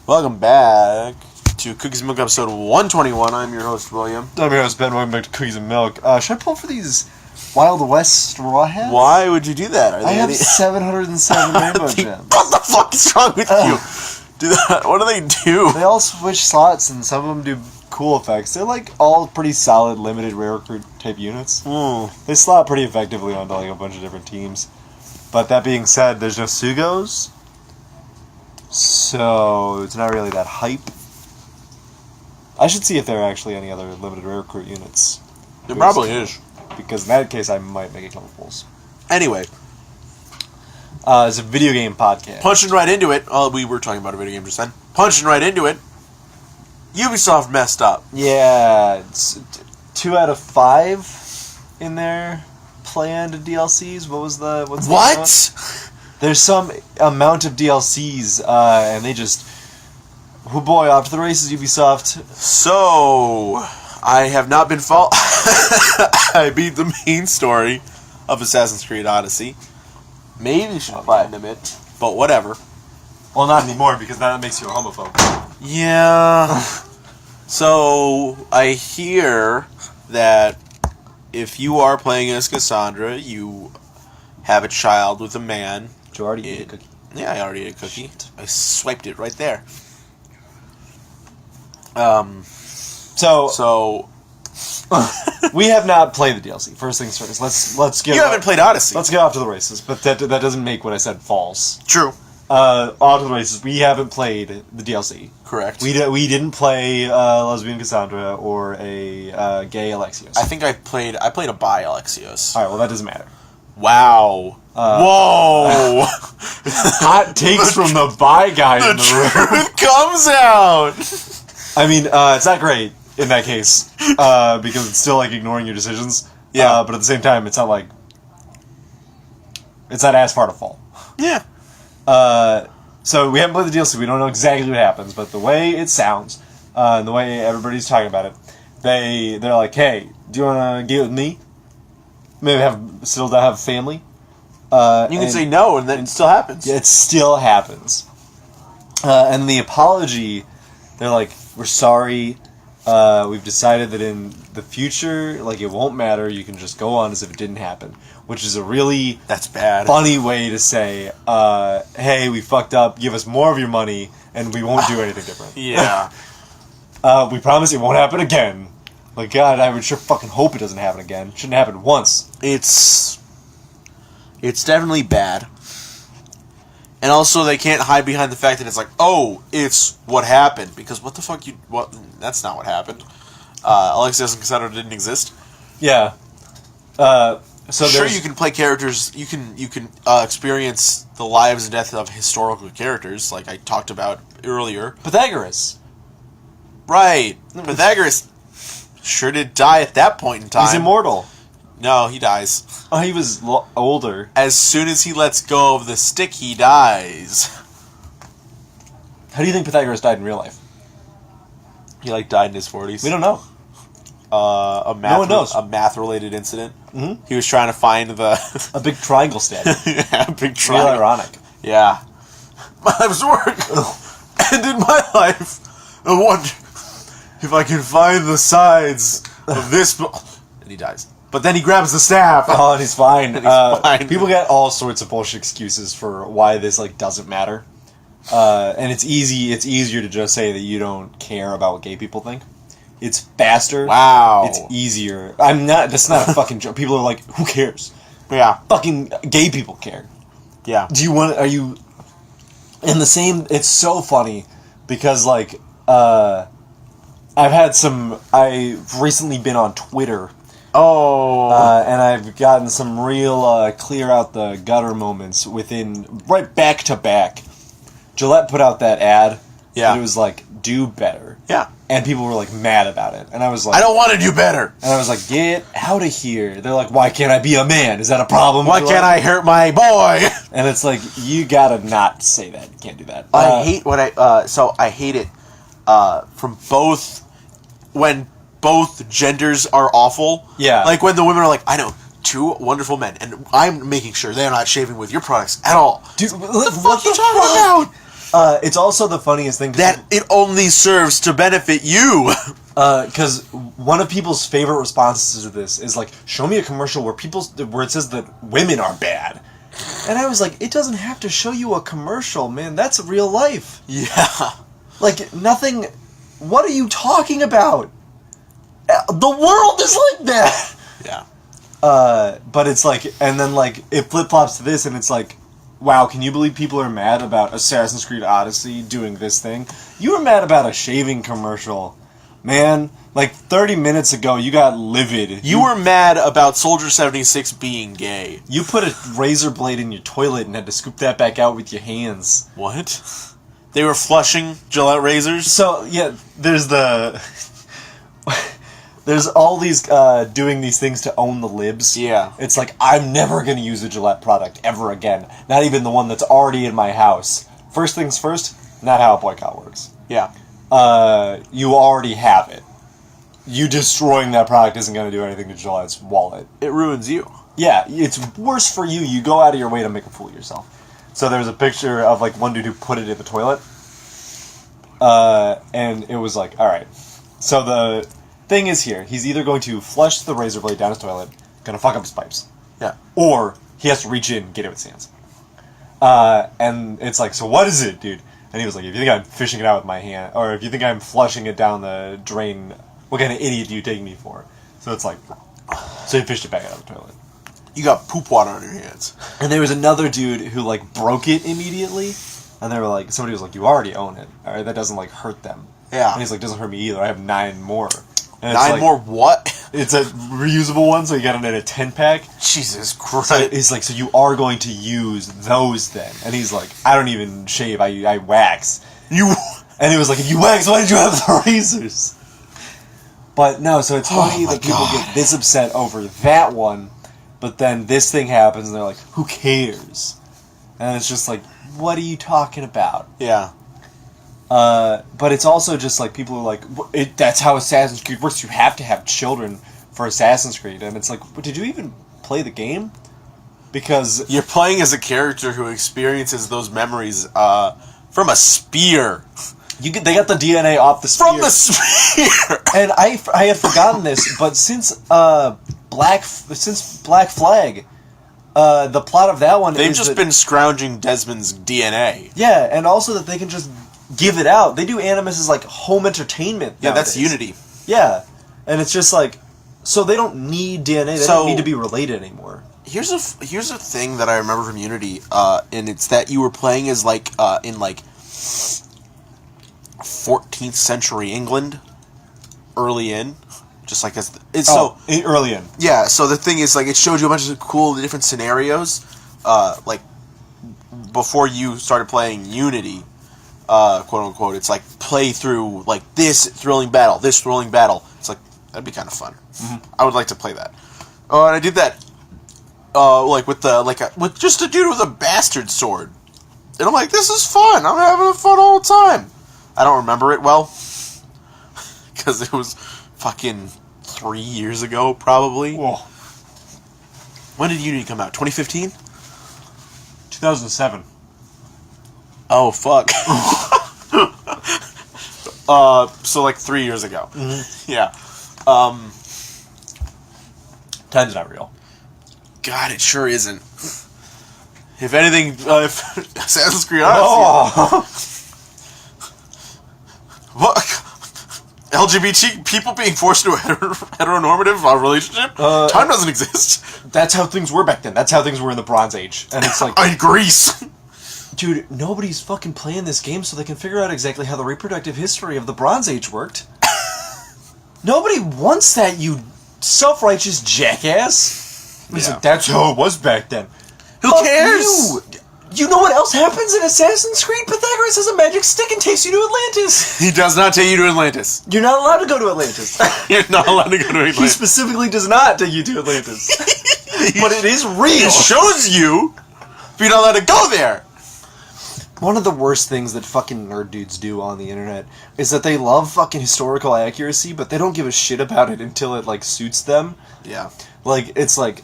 Welcome back to Cookies and Milk episode 121. I'm your host, William. I'm your host, Ben. Welcome back to Cookies and Milk. Should I pull for these Wild West straw hats? Why would you do that? I have 707 rainbow gems. What the fuck is wrong with you? What do they do? They all switch slots, and some of them do cool effects. They're like all pretty solid, limited rare recruit type units. They slot pretty effectively onto like a bunch of different teams. But that being said, there's no Sugos, so it's not really that hype. I should see if there are actually any other limited rare recruit units. There probably is. Because in that case, I might make a couple pulls. Anyway. It's a video game podcast. Punching right into it. Oh, we were talking about a video game just then. Punching right into it. Ubisoft messed up. Yeah, it's 2 out of 5 in their planned DLCs. What's the What? There's some amount of DLCs, and they just... Oh boy, off to the races, Ubisoft. So, I have not been I beat the main story of Assassin's Creed Odyssey. Maybe you should platinum it, but whatever. Well, not anymore, because now that makes you a homophobe. Yeah. So, I hear that if you are playing as Cassandra, you have a child with a man. Did you already eat a cookie? Yeah, I already ate a cookie. Shit. I swiped it right there. So we have not played the DLC. First things first. Let's get. You haven't played Odyssey. Let's get off to the races, but that doesn't make what I said false. True. Off to the races. We haven't played the DLC. Correct. We didn't play lesbian Cassandra or a gay Alexios. I think I played a bi Alexios. All right. Well, that doesn't matter. Wow. Whoa! Hot takes from the bi guy in the room. Truth comes out. I mean, it's not great in that case because it's still like ignoring your decisions. Yeah. But at the same time, it's not like it's not as far to fall. Yeah. So we haven't played the DLC. We don't know exactly what happens, but the way it sounds and the way everybody's talking about it, they're like, "Hey, do you want to get with me? Maybe still have a family." You can say no, and then it still happens. It still happens. And the apology, they're like, "We're sorry. We've decided that in the future, like, it won't matter. You can just go on as if it didn't happen," which is a really That's bad. funny way to say, "Hey, we fucked up. Give us more of your money, and we won't do anything different." Yeah. We promise it won't happen again. Like, God, I would sure fucking hope it doesn't happen again. Shouldn't happen once. It's definitely bad. And also, they can't hide behind the fact that it's like, oh, it's what happened. Because what the fuck that's not what happened. Alexios and Cassandra didn't exist. Yeah. So sure, you can play characters, you can experience the lives and death of historical characters, like I talked about earlier. Pythagoras. Right. Pythagoras sure did die at that point in time. He's immortal. No, he dies. Oh, he was older. As soon as he lets go of the stick, he dies. How do you think Pythagoras died in real life? He died in his 40s. We don't know. No one knows. A math-related incident. Mm-hmm. He was trying to find a big triangle stab. Yeah, a big Real triangle. ironic. Yeah. My life's work ended my life. I wonder if I can find the sides of this. And he dies. But then he grabs the staff. Oh, and he's fine. And he's fine. People get all sorts of bullshit excuses for why this doesn't matter. And it's easier to just say that you don't care about what gay people think. It's faster. Wow. It's easier. That's not a fucking joke. People are like, who cares? Yeah. Fucking gay people care. Yeah. Are you in the same, it's so funny because I've recently been on Twitter. Oh. And I've gotten some real clear out the gutter moments right back to back. Gillette put out that ad. Yeah. And it was like, do better. Yeah. And people were mad about it. And I was like, I don't want to do better. And I was like, get out of here. They're like, why can't I be a man? Is that a problem? Why can't I hurt my boy? And it's like, you gotta not say that. You can't do that. I hate I hate it from both, when both genders are awful. Yeah. Like when the women are like, I know 2 wonderful men, and I'm making sure they're not shaving with your products at all. Dude, what the fuck are you talking about? It's also the funniest thing. That it only serves to benefit you. Because one of people's favorite responses to this is like, show me a commercial where it says that women are bad. And I was like, it doesn't have to show you a commercial, man. That's real life. Yeah. Like, nothing... What are you talking about? The world is like that! Yeah. But it's like... And then, like, it flip-flops to this, and it's like, wow, can you believe people are mad about Assassin's Creed Odyssey doing this thing? You were mad about a shaving commercial. Man, like 30 minutes ago, you got livid. You were mad about Soldier 76 being gay. You put a razor blade in your toilet and had to scoop that back out with your hands. What? They were flushing Gillette razors? So, yeah, there's all these, doing these things to own the libs. Yeah. It's like, I'm never gonna use a Gillette product ever again. Not even the one that's already in my house. First things first, not how a boycott works. Yeah. You already have it. You destroying that product isn't going to do anything to Gillette's wallet. It ruins you. Yeah, it's worse for you. You go out of your way to make a fool of yourself. So there's a picture of like one dude who put it in the toilet. And it was like, alright. So the thing is here, he's either going to flush the razor blade down his toilet, gonna fuck up his pipes. Yeah. Or he has to reach in and get it with his hands. And it's like, so what is it, dude? And he was like, if you think I'm fishing it out with my hand, or if you think I'm flushing it down the drain, what kind of idiot do you take me for? So it's like, so he fished it back out of the toilet. You got poop water on your hands. And there was another dude who, like, broke it immediately, and they were like, somebody was like, you already own it, alright? That doesn't, like, hurt them. Yeah. And he's like, doesn't hurt me either, I have 9 more. And 9 like, more what? It's a reusable one, so you got it in a 10-pack. Jesus Christ. So he's like, so you are going to use those then? And he's like, I don't even shave, I wax. And he was like, if you wax, why did you have the razors? But no, so it's funny that people get this upset over that one, but then this thing happens and they're like, who cares? And it's just like, what are you talking about? Yeah. But it's also just like, people are like, that's how Assassin's Creed works, you have to have children for Assassin's Creed. And it's like, did you even play the game? Because you're playing as a character who experiences those memories from a spear. They got the DNA off the spear. From the spear! And I had forgotten this, but since Black Flag, the plot of that one They've is just been scrounging Desmond's DNA. Yeah, and also that they can just give it out. They do Animus as like home entertainment. Yeah, nowadays. that's Unity. Yeah, and it's just like, so they don't need DNA. They don't need to be related anymore. Here's a thing that I remember from Unity, and it's that you were playing as like in like 14th century England, early in, just like as early in. Yeah, so the thing is like it showed you a bunch of cool different scenarios, like before you started playing Unity, quote unquote. It's like play through like this thrilling battle. It's like that'd be kind of fun. Mm-hmm. I would like to play that. And I did that. Like with just a dude with a bastard sword, and I'm like, this is fun. I'm having a fun all the time. I don't remember it well because it was fucking 3 years ago, probably. Whoa. When did Unity come out? 2015? 2007. Oh fuck. So like 3 years ago. Mm-hmm. Yeah. Time's not real. God, it sure isn't. If anything, if Assassin's Creed Odyssey... What? LGBT people being forced into a heteronormative relationship? Time doesn't exist. That's how things were back then. That's how things were in the Bronze Age. And it's like... in Greece. Dude, nobody's fucking playing this game so they can figure out exactly how the reproductive history of the Bronze Age worked. Nobody wants that, you self-righteous jackass. He's like, that's how it was back then. Who cares? You know what else happens in Assassin's Creed? Pythagoras has a magic stick and takes you to Atlantis. He does not take you to Atlantis. You're not allowed to go to Atlantis. You're not allowed to go to Atlantis. He specifically does not take you to Atlantis. But it is real. It shows you, but you're not allowed to go there. One of the worst things that fucking nerd dudes do on the internet is that they love fucking historical accuracy, but they don't give a shit about it until it, like, suits them. Yeah. Like, it's like,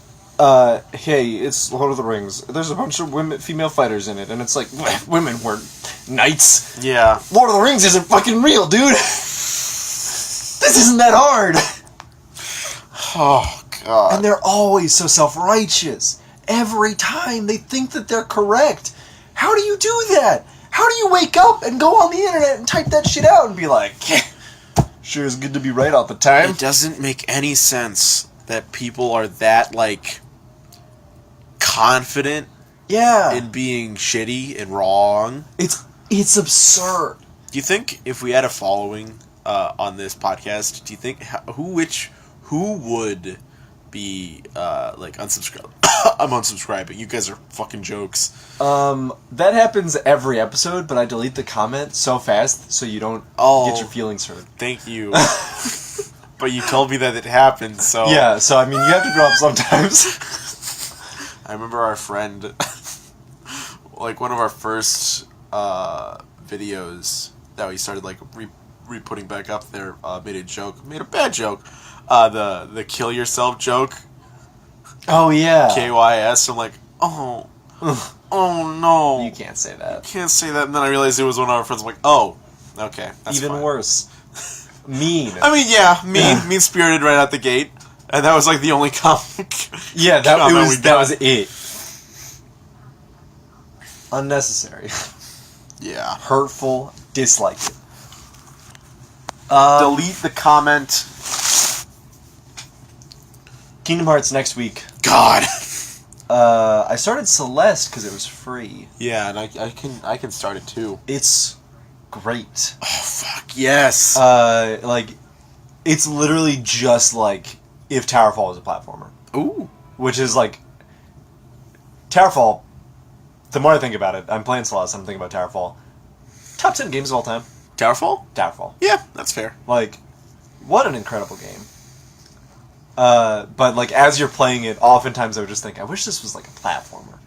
hey, it's Lord of the Rings. There's a bunch of female fighters in it, and it's like, women weren't knights. Yeah. Lord of the Rings isn't fucking real, dude. This isn't that hard. Oh, God. And they're always so self-righteous. Every time they think that they're correct. How do you do that? How do you wake up and go on the internet and type that shit out and be like, sure is good to be right all the time? It doesn't make any sense that people are that, like, confident in being shitty and wrong. It's absurd. Do you think if we had a following on this podcast, do you think who would be like unsubscribed? I'm unsubscribing. You guys are fucking jokes. That happens every episode, but I delete the comment so fast so you don't get your feelings hurt. Thank you. But you told me that it happened, so... Yeah, so I mean, you have to grow up sometimes. I remember our friend, like one of our first videos that we started like re-putting back up there, made a bad joke. The kill yourself joke. Oh yeah. KYS. I'm like, oh no. You can't say that. Can't say that. And then I realized it was one of our friends. I'm like, oh, okay, that's even fine. Worse. Mean. I mean, yeah, mean-spirited right out the gate, and that was like the only comic. Yeah, that was it. Unnecessary. Yeah. Hurtful. Dislike it. Delete the comment. Kingdom Hearts next week. God. I started Celeste because it was free. Yeah, and I can start it too. It's great. Oh fuck yes. Like, it's literally just like if Towerfall was a platformer. Ooh. Which is like Towerfall. The more I think about it, I'm playing Celeste. I'm thinking about Towerfall. Top 10 games of all time. Towerfall? Towerfall. Yeah, that's fair. Like, what an incredible game. But like as you're playing it, oftentimes I would just think, I wish this was like a platformer.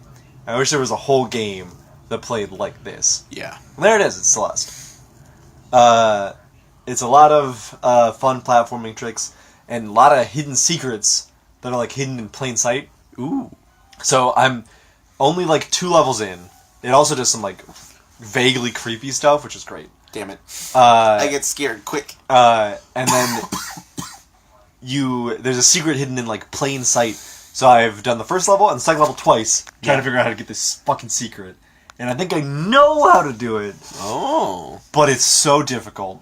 I wish there was a whole game that played like this. Yeah. And there it is. It's Celeste. It's a lot of fun platforming tricks and a lot of hidden secrets that are like hidden in plain sight. Ooh. So I'm only like 2 levels in. It also does some like vaguely creepy stuff, which is great. Damn it. I get scared quick. And then there's a secret hidden in like plain sight. So I've done the first level and the second level twice, trying to figure out how to get this fucking secret. And I think I know how to do it. Oh. But it's so difficult.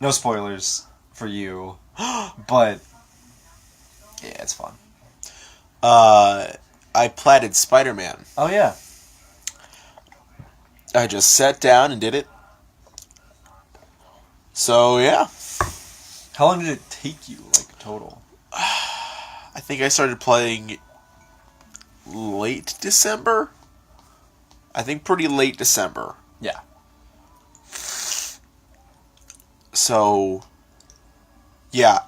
No spoilers for you. But yeah, it's fun. I platted Spider-Man. Oh yeah. I just sat down and did it. So yeah. How long did it take you, like, total? I think I started playing late December. I think pretty late December. Yeah. So, yeah,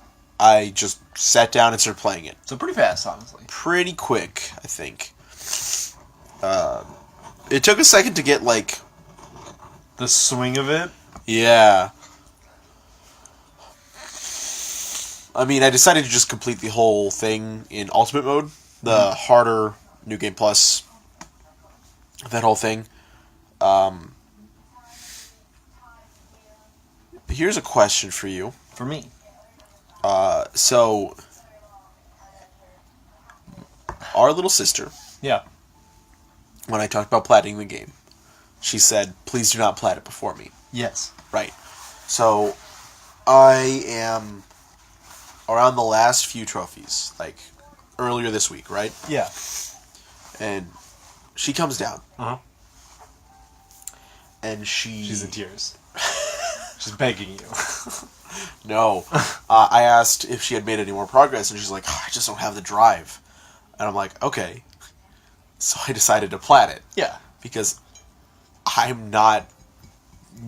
I just sat down and started playing it. So pretty fast, honestly. Pretty quick, I think. It took a second to get, like... The swing of it? Yeah. I mean, I decided to just complete the whole thing in Ultimate Mode. The harder New Game Plus. That whole thing. Here's a question for you. For me. So, our little sister, Yeah. when I talked about platting the game, she said, please do not plat it before me. Yes. Right. So, I am around the last few trophies, like earlier this week, right? Yeah. And she comes down. Uh-huh. And She's in tears. She's begging you. No. I asked if she had made any more progress, and she's like, oh, I just don't have the drive. And I'm like, okay. So I decided to plat it. Yeah. Because I'm not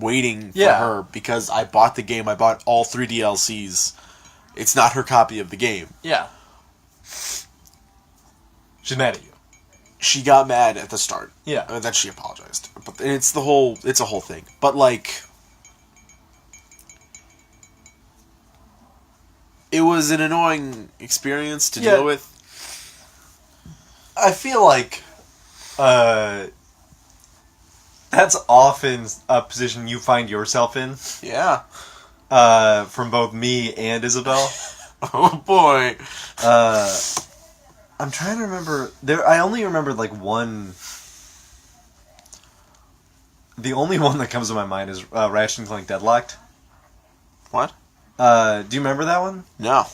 waiting for Yeah. her, because I bought the game, I bought all 3 DLCs. It's not her copy of the game. Yeah. She's mad at you. She got mad at the start. Yeah. And then she apologized. But it's a whole thing. But like, it was an annoying experience to deal with. I feel like that's often a position you find yourself in. Yeah. From both me and Isabel. Oh boy. I'm trying to remember. I only remember like one. The only one that comes to my mind is Ratchet and Clank Deadlocked. What? Do you remember that one? No.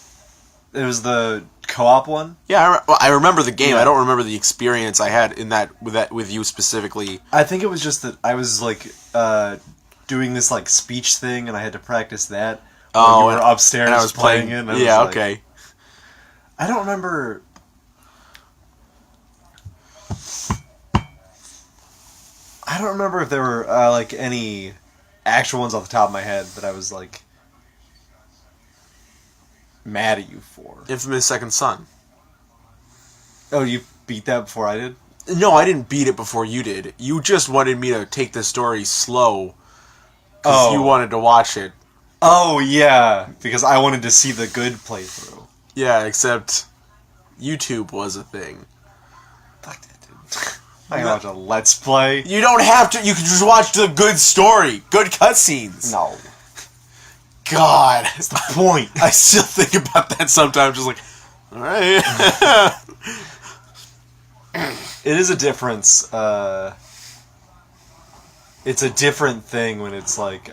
It was the co-op one. Yeah, I remember the game. Yeah. I don't remember the experience I had in that with you specifically. I think it was just that I was like doing this like speech thing, and I had to practice that. Oh, you were upstairs and I was playing it. And yeah, was like, okay. I don't remember. I don't remember if there were like any actual ones off the top of my head that I was like mad at you for. Infamous Second Son. Oh, you beat that before I did? No, I didn't beat it before you did. You just wanted me to take the story slow because you wanted to watch it. Oh, yeah, because I wanted to see the good playthrough. Yeah, except YouTube was a thing. Fuck that, dude. I can watch a Let's Play. You don't have to. You can just watch the good story. Good cutscenes. No. God. That's the point. I still think about that sometimes. Just like, alright. It is a difference. It's a different thing when it's like,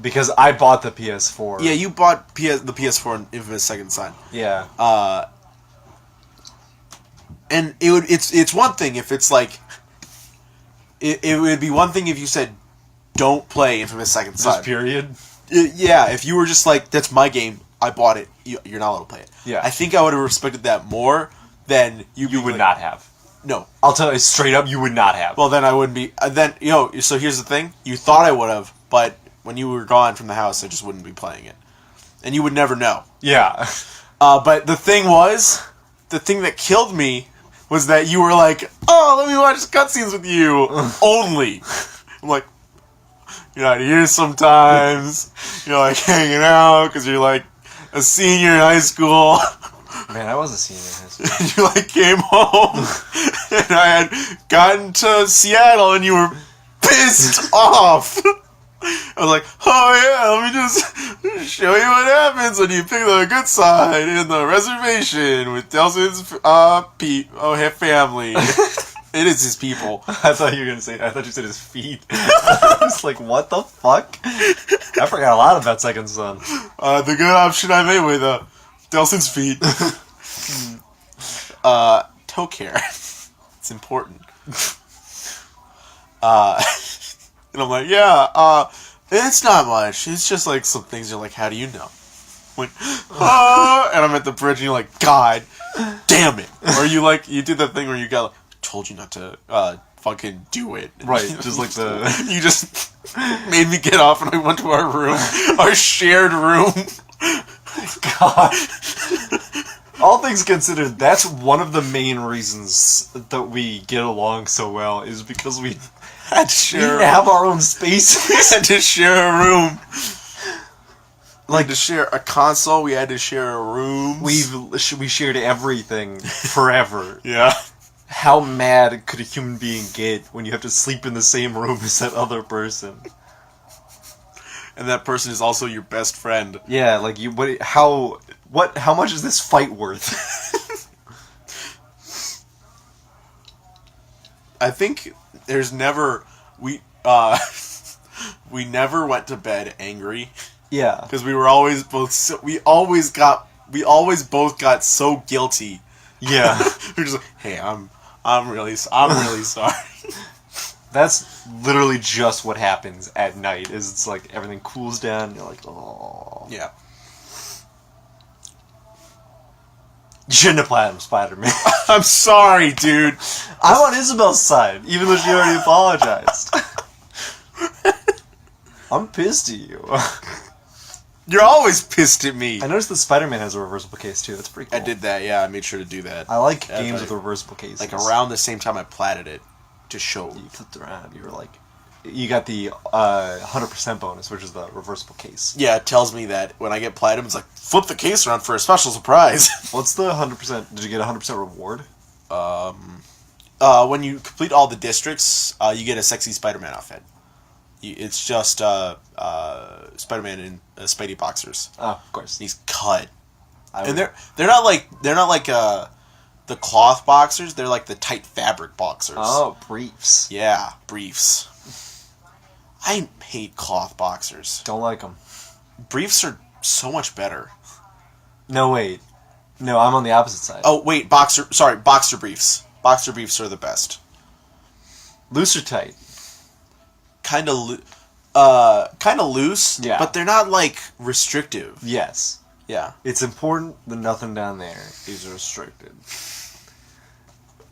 because I bought the PS4. Yeah, you bought the PS4 in Infamous Second Son. Yeah. And it's one thing if it's like, it would be one thing if you said, don't play Infamous Second Son. Just period? Yeah, if you were just like, that's my game, I bought it, you're not allowed to play it. Yeah. I think I would have respected that more than You would not have. No. I'll tell you straight up, you would not have. Well, then I wouldn't be, then, so here's the thing, you thought I would have, but when you were gone from the house, I just wouldn't be playing it. And you would never know. Yeah. But the thing that killed me was that you were like, oh, let me watch cutscenes with you. Only. I'm like, you're not here sometimes. You're like hanging out because you're like a senior in high school. Man, I was a senior in high school. And you like came home and I had gotten to Seattle and you were pissed off. I was like, oh yeah, let me just show you what happens when you pick the good side in the reservation with Delson's family. It is his people. I thought you said his feet. I was like, what the fuck? I forgot a lot about Second Son. The good option I made with Delson's feet. Toe care. It's important. And I'm like, yeah, it's not much. It's just like some things you're like, how do you know? I'm like, and I'm at the bridge and you're like, God damn it. Or you did that thing where you got like, told you not to fucking do it. Right, just like the... You just made me get off and I went to our room. Our shared room. God. All things considered, that's one of the main reasons that we get along so well, is because we had to share. We have our own spaces. We had to share a room. We had to share a console. We had to share a room. We shared everything forever. Yeah. How mad could a human being get when you have to sleep in the same room as that other person? And that person is also your best friend. Yeah, like how much is this fight worth? I think there's never we never went to bed angry. Yeah, because we were always both we always both got so guilty. Yeah. We're just like, hey, I'm really sorry. That's literally just what happens at night. Is it's like everything cools down and you're like, oh. Yeah. You shouldn't have played Spider-Man. I'm sorry, dude. I'm on Isabel's side, even though she already apologized. I'm pissed at you. You're always pissed at me. I noticed that Spider-Man has a reversible case too. That's pretty cool. I did that, yeah. I made sure to do that. I like games with reversible cases. Like around the same time I platted it to show. You flipped around. You were like, you got the 100% bonus, which is the reversible case. Yeah, it tells me that when I get platinum, it's like, flip the case around for a special surprise. What's the 100%? Did you get a 100% reward? When you complete all the districts, you get a sexy Spider-Man outfit. It's just Spider-Man in Spidey boxers. Oh, of course. He's cut, and they're not like the cloth boxers. They're like the tight fabric boxers. Oh, briefs. Yeah, briefs. I hate cloth boxers. Don't like them. Briefs are so much better. No, wait. No, I'm on the opposite side. Oh wait, boxer briefs. Boxer briefs are the best. Loose or tight? Kind of loose, yeah. But they're not like restrictive. Yes. Yeah. It's important that nothing down there is restricted.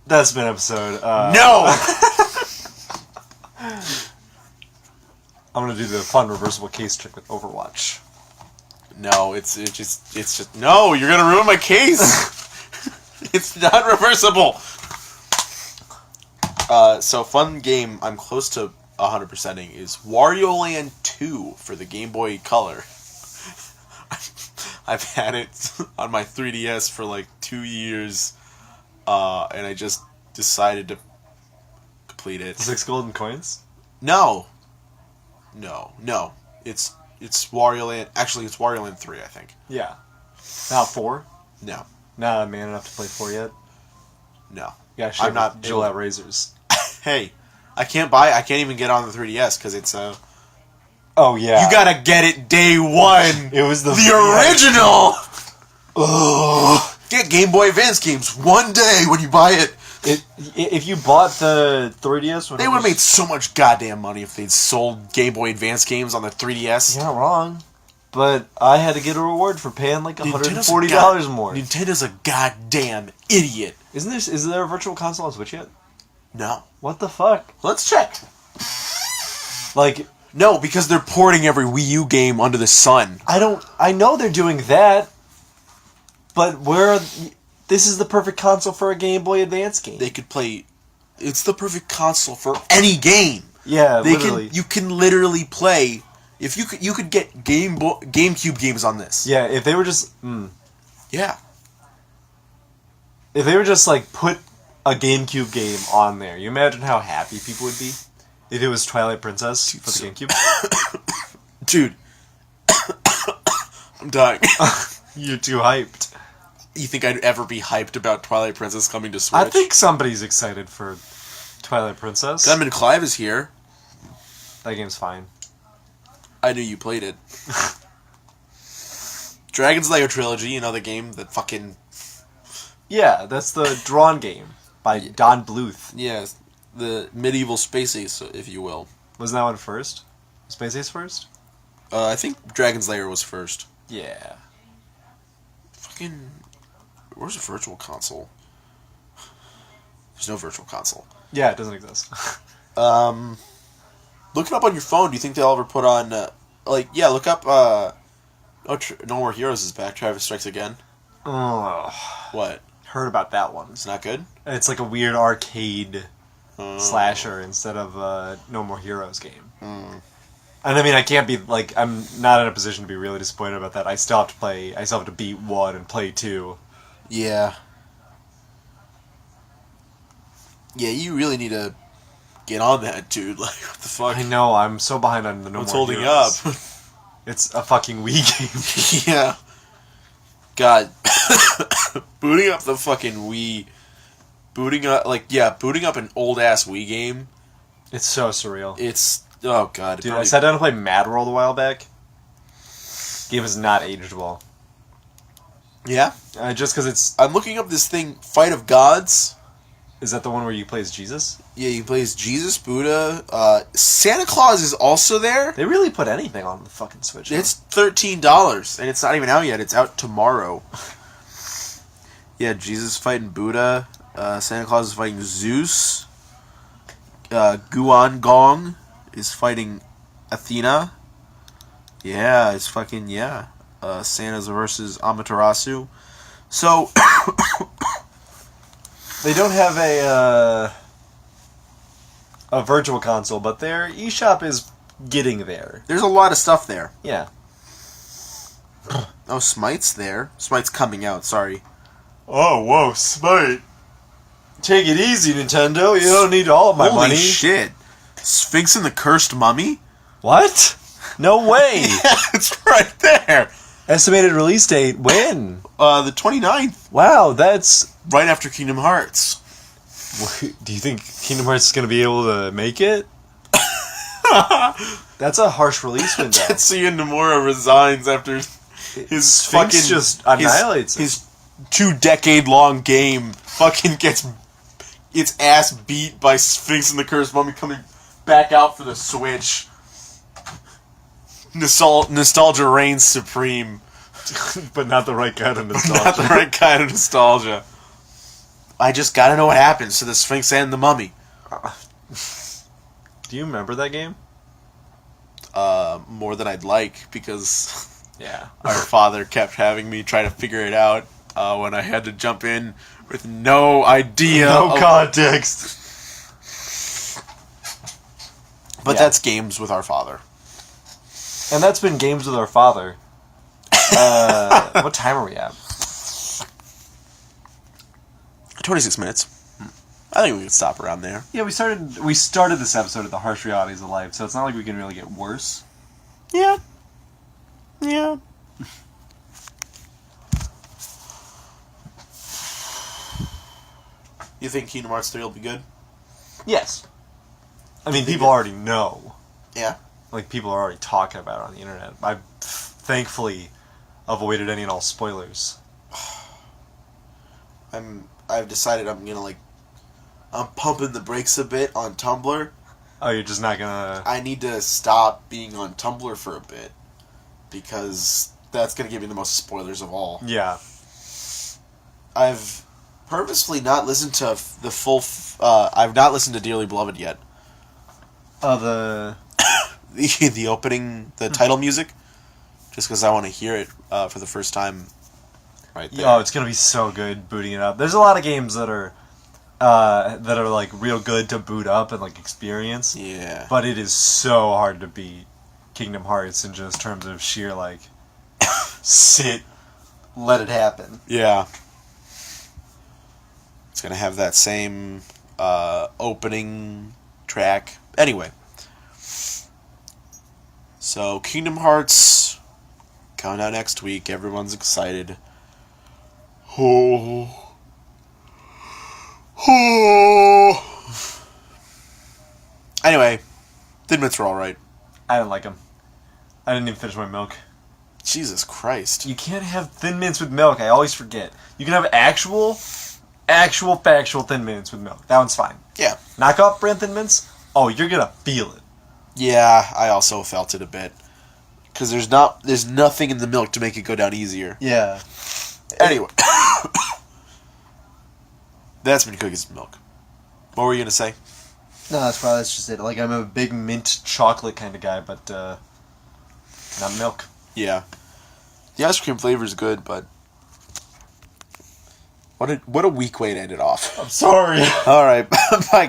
That's been episode. No. I'm gonna do the fun reversible case trick with Overwatch. No, it's just no. You're gonna ruin my case. It's not reversible. So fun game. I'm close to 100%ing is Wario Land 2 for the Game Boy Color. I've had it on my 3DS for like 2 years, and I just decided to complete it. 6 golden coins? No. It's Wario Land. Actually, it's Wario Land 3, I think. Yeah. Not 4? No. Not a man enough to play 4 yet? No. Yeah, I'm not Gillette razors. Hey, I can't even get on the 3DS because it's Oh yeah. You gotta get it day one. It was the original. Ugh. Get Game Boy Advance games one day when you buy it. If you bought the 3DS, they would have made so much goddamn money if they'd sold Game Boy Advance games on the 3DS. You're not wrong. But I had to get a reward for paying like $140 more. Nintendo's a goddamn idiot. Is there a virtual console on Switch yet? No. What the fuck? Let's check. Like, no, because they're porting every Wii U game under the sun. I know they're doing that, but this is the perfect console for a Game Boy Advance game. They could play. It's the perfect console for any game. Yeah, literally. You can literally play. If you could get GameCube games on this. Yeah, if they were just. Yeah. If they were just like put a GameCube game on there, you imagine how happy people would be if it was Twilight Princess for the GameCube. Dude, I'm dying. You're too hyped. You think I'd ever be hyped about Twilight Princess coming to Switch? I think somebody's excited for Twilight Princess. Gunman Clive is here. That game's fine. I knew you played it. Dragon's Lair Trilogy, you know the game that fucking... Yeah, that's the drawn game by Don Bluth. Yeah, the medieval space ace, if you will. Wasn't that one first? Space Ace first? I think Dragon's Lair was first. Yeah. Fucking... Where's a virtual console? There's no virtual console. Yeah, it doesn't exist. Look it up on your phone. Do you think they'll ever put on... look up... No More Heroes is back. Travis Strikes Again. Ugh. What? Heard about that one. It's not good? It's like a weird arcade slasher instead of No More Heroes game. And I mean, I can't be, like, I'm not in a position to be really disappointed about that. I still have to beat 1 and play 2. Yeah. Yeah, you really need to get on that, dude. Like, what the fuck? I know, I'm so behind on the No What's More holding Heroes. up? It's a fucking Wii game. Yeah. God. Booting up the fucking Wii. Booting up an old-ass Wii game. It's so surreal. It's... Oh, God. Dude, I sat down to play Mad World a while back. Game has not aged well. Yeah? Just because it's... I'm looking up this thing, Fight of Gods. Is that the one where you play as Jesus? Yeah, you play as Jesus, Buddha. Santa Claus is also there. They really put anything on the fucking Switch. It's $13, and it's not even out yet. It's out tomorrow. Yeah, Jesus fighting Buddha. Santa Claus is fighting Zeus. Guan Gong is fighting Athena. Yeah, it's fucking, yeah. Santa's versus Amaterasu. So... They don't have a a virtual console, but their eShop is getting there. There's a lot of stuff there. Yeah. Oh, Smite's there. Smite's coming out, sorry. Oh, whoa, Smite. Take it easy, Nintendo. You don't need all of my Holy money. shit. Sphinx and the Cursed Mummy? What? No way. Yeah, it's right there. Estimated release date, when? The 29th. Wow, that's... Right after Kingdom Hearts. Do you think Kingdom Hearts is going to be able to make it? That's a harsh release window. Tetsuya Nomura resigns after his Sphinx fucking... just annihilates his 2-decade-long game fucking gets its ass beat by Sphinx and the Cursed Mummy coming back out for the Switch. Nostalgia reigns supreme. But not the right kind of nostalgia. Not the right kind of nostalgia. I just gotta know what happens to the Sphinx and the Mummy. Do you remember that game? More than I'd like, because Yeah. our father kept having me try to figure it out when I had to jump in with no idea. No context. But that's games with our father. And that's been Games with Our Father. What time are we at? 26 minutes. I think we could stop around there. Yeah, we started this episode at the harsh realities of life, so it's not like we can really get worse. Yeah. Yeah. You think Kingdom Hearts 3 will be good? Yes. I mean, people already know. Yeah. Like, people are already talking about it on the internet. I thankfully avoided any and all spoilers. I've decided I'm pumping the brakes a bit on Tumblr. Oh, you're just not gonna... I need to stop being on Tumblr for a bit, because that's gonna give me the most spoilers of all. Yeah. I've purposefully not listened to the full... I've not listened to Dearly Beloved yet. The opening, the title music, just because I want to hear it for the first time. Right there. Oh, it's gonna be so good booting it up. There's a lot of games that are like real good to boot up and like experience. Yeah. But it is so hard to beat Kingdom Hearts in just terms of sheer like sit, let it happen. Yeah. It's gonna have that same opening track. Anyway. So, Kingdom Hearts coming out next week. Everyone's excited. Oh. Oh. Anyway, Thin Mints were alright. I didn't like them. I didn't even finish my milk. Jesus Christ. You can't have Thin Mints with milk. I always forget. You can have actual factual Thin Mints with milk. That one's fine. Yeah. Knockoff brand Thin Mints? Oh, you're gonna feel it. Yeah, I also felt it a bit. Because there's nothing in the milk to make it go down easier. Yeah. Anyway. That's been Cookies and Milk. What were you going to say? No, that's just it. Like, I'm a big mint chocolate kind of guy, but, not milk. Yeah. The ice cream flavor is good, but... What a weak way to end it off. I'm sorry. Alright, bye.